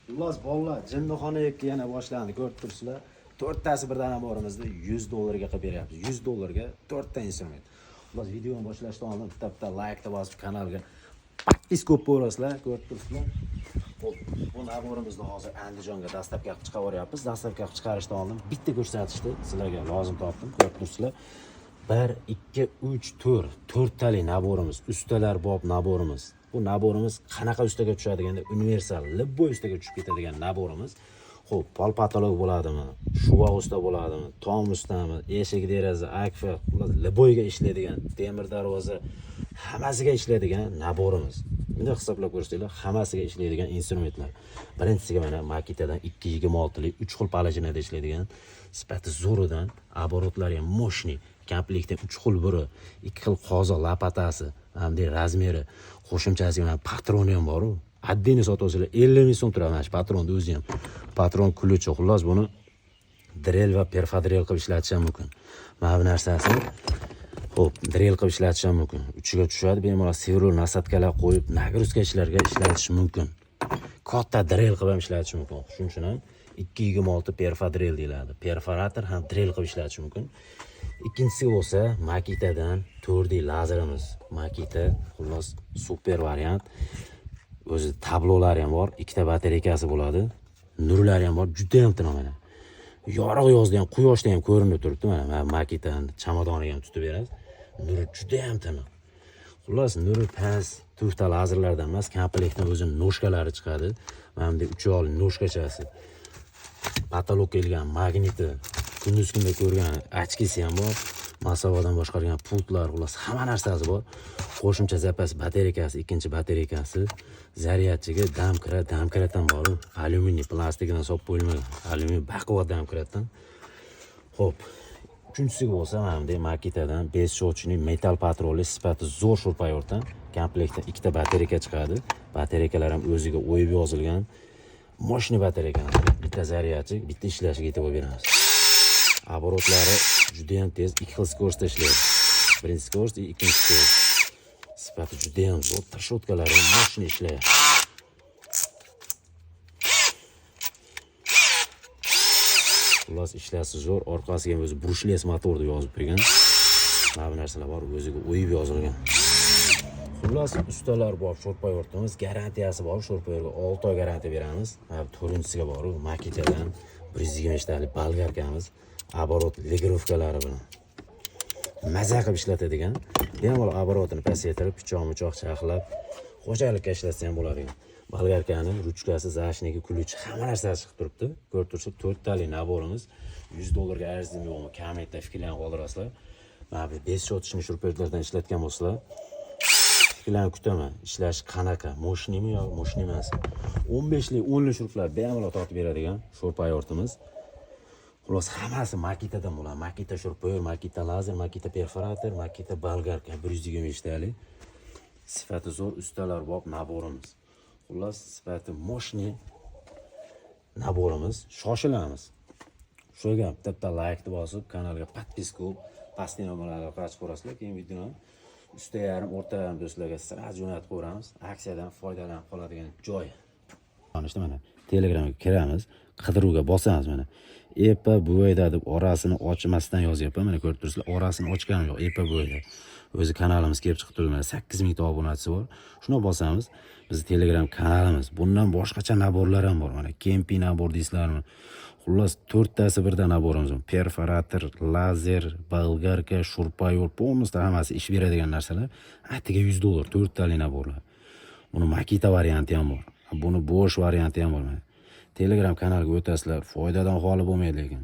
Xullas bolalar, jinnixona yana boshlandi, ko'rib turibsizlar. 4 tasi birdan borimizda $100 ga qilib beryapmiz. $100 ga 4 ta instrument. Xullas videoni boshlashdan oldin bitta like ta bosib kanalga подписка qo'yib qo'yasizlar, ko'rib turibsizlar. Xo'p, bu naborimizni hozir Andijonga dastavka qilib chiqaryapmiz. Dastavka qilib chiqarishdan oldin bitta ko'rsatishni sizlarga lozim topdim, ko'rib turibsizlar. 1 2 3 4 4 tali naborimiz, ustalar bob naborimiz. Bu naborimiz qanaqa ustaga tushadigan, universal, любой ustaga tushib ketadigan naborimiz. Xo'p, pol patolog bo'ladimi, shuvoq usta bo'ladimi, tom ustami, eshik deraza, akfa, любой ga ishlaydigan, temir darvoza, hammasiga ishlaydigan naborimiz. Buni hisoblab ko'rsanglar, hammasiga ishlaydigan instrumentlar. Birinchisiga mana Makitadan 226 lik 3 xil palajinada ishlaydigan, sifati zo'ridan, оборотлari ham moshni, komplektda 3 xil biri, 2 xil qozoq lapatasi, hamda razmeri, qo'shimchasiga mana patroni ham bor-ku. Addini sotuvchilar 50 ming so'm turadi mana shu patronni o'zi ham. Patron kulchi, xullas buni drill va perfadrel qilib ishlatish ham mumkin. Mana bu narsasini xo'p, drill qilib ishlatish ham mumkin. Uchiga tushadi, bemalol sverul nasatkalar qo'yib, nagruzka ishlarga ishlatish mumkin. Katta drill qilib ham ishlatish mumkin. Shuning uchun ham 226 perfadrel deyiladi. Perforator ham drill qilib ishlatish mumkin. Ikkinchisi bo'lsa Makitadan 4D lazerimiz. Makita xullas super variant. O'zi tablolari ham bor, ikkita batareykasi bo'ladi. Nurlari ham bor, juda ham tiniq mana. Yorug' yozda ham, quyoshda ham ko'rinib turibdi mana. Makitadan chamadoniga ham tutib berasiz. Nuri juda ham tiniq. Xullas, nuri past, tufta lazerlardan emas, komplektdan o'zining noshkalari chiqadi. Mana bunday 3 yol noshkachasi. Patolog kelgan magniti, kunduz kunda ko'rgan ochkisi ham bor. Masofadan boshqargan pultlar, xullas hamma narsasi bor. Qo'shimcha zapas batareykasi, ikkinchi batareykasi, zaryadchiga damkratdan bor. Alyuminiy plastikdan solib qo'yilmagan. Alyuminiy baquvvat damkratdan. Xo'p, uchinchisiga bo'lsa mana bunday Makitadan 5 shotchli metal patrolli sifati zo'r shurpayordan komplektda ikkita batareyka chiqadi. Batareykalar ham o'ziga o'yib yozilgan. Moshni batareyka. Bitta zaryadchi, bitta ishlashiga yetib beramiz. Оборотлari juda ham tez, ikki xil skorsda ishlaydi. Birinchi skors, ikkinchi skors. Sifati juda ham zo'r, tashotkalari ham moshni ishlaydi. Xullas ishlashi zo'r, orqasiga ham o'zi brushless motorni yozib qo'ygan. Mana bu narsalar bor, o'ziga o'yib yozilgan. Xullas ustalar bor, sho'rpayortimiz, garantiyasi bor, sho'rpayorga 6 oy garantiya beramiz. Mana bu to'rtinchisiga bor, Makitadan 125 talik bolgarkamiz. Оборот ligrovkalari bilan maza qilib ishlatadigan, bemalol оборотini pasaytirib, pichoq chaqlab, xo'jalikka ishlatsa ham bo'ladigan. Bolgarkaning ruchkasi, zashniki, kuluchi, hamma narsasi chiqib turibdi. Ko'rib turibsiz, 4 tali naborimiz $100 ga arzimli bo'lma, kommentda fikrlarni qoldirasizlar. Mana bu 5 shotchni shurpetlardan ishlatgan bo'lsalar, fikrlarni kutaman. Ishlash qanaqa? Moshnimi yo moshni emas? 15 lik, 10 lik shurplar bemalol tortib beradigan sho'rpayortimiz. Xullas hammasi Makitadan bo'ladi. Makita shurpayor, Makita lazer, Makita perforator, Makita bolgarka 125 talik. Sifati zo'r ustalar bob naborimiz. Xullas sifati moshni naborimiz. Shoshilamiz. Shuga bitta like bosib, kanalga podpiska qilib, pastki nomerlarga qarab ko'rasizlar. Keyin videoni usta yarim, o'rta yarim do'stlarga siraj jo'natib qo'yamiz. Aksiyadan foydalanib qoladigan joy. Mana mana Telegramga kiramiz, qidiruvga bosamiz mana. Epa bo'yda deb orasini ochmasdan yozyapman. Mana ko'rib turibsizlar, orasini ochganim yo'q. Epa bo'yda. O'zi kanalimiz kelib chiqib turibdi. Mana 8000 ta obunachisi bor. Shuni bosamiz. Biz Telegram kanalimiz. Bundan boshqacha naborlar ham bor. Mana kempi nabor deysizlarmi? Xullas 4 tasi birdan naborimiz bor. Perforator, lazer, bolgarka, shurpayor, polностью hammasi ish beradigan narsalar. Atiga $100, 4 tali naborlar. Buni Makita varianti ham bor. Buni bo'sh varianti ham bor. Telegram kanaliga o'tasizlar, foydadan xoli bo'lmaydi lekin.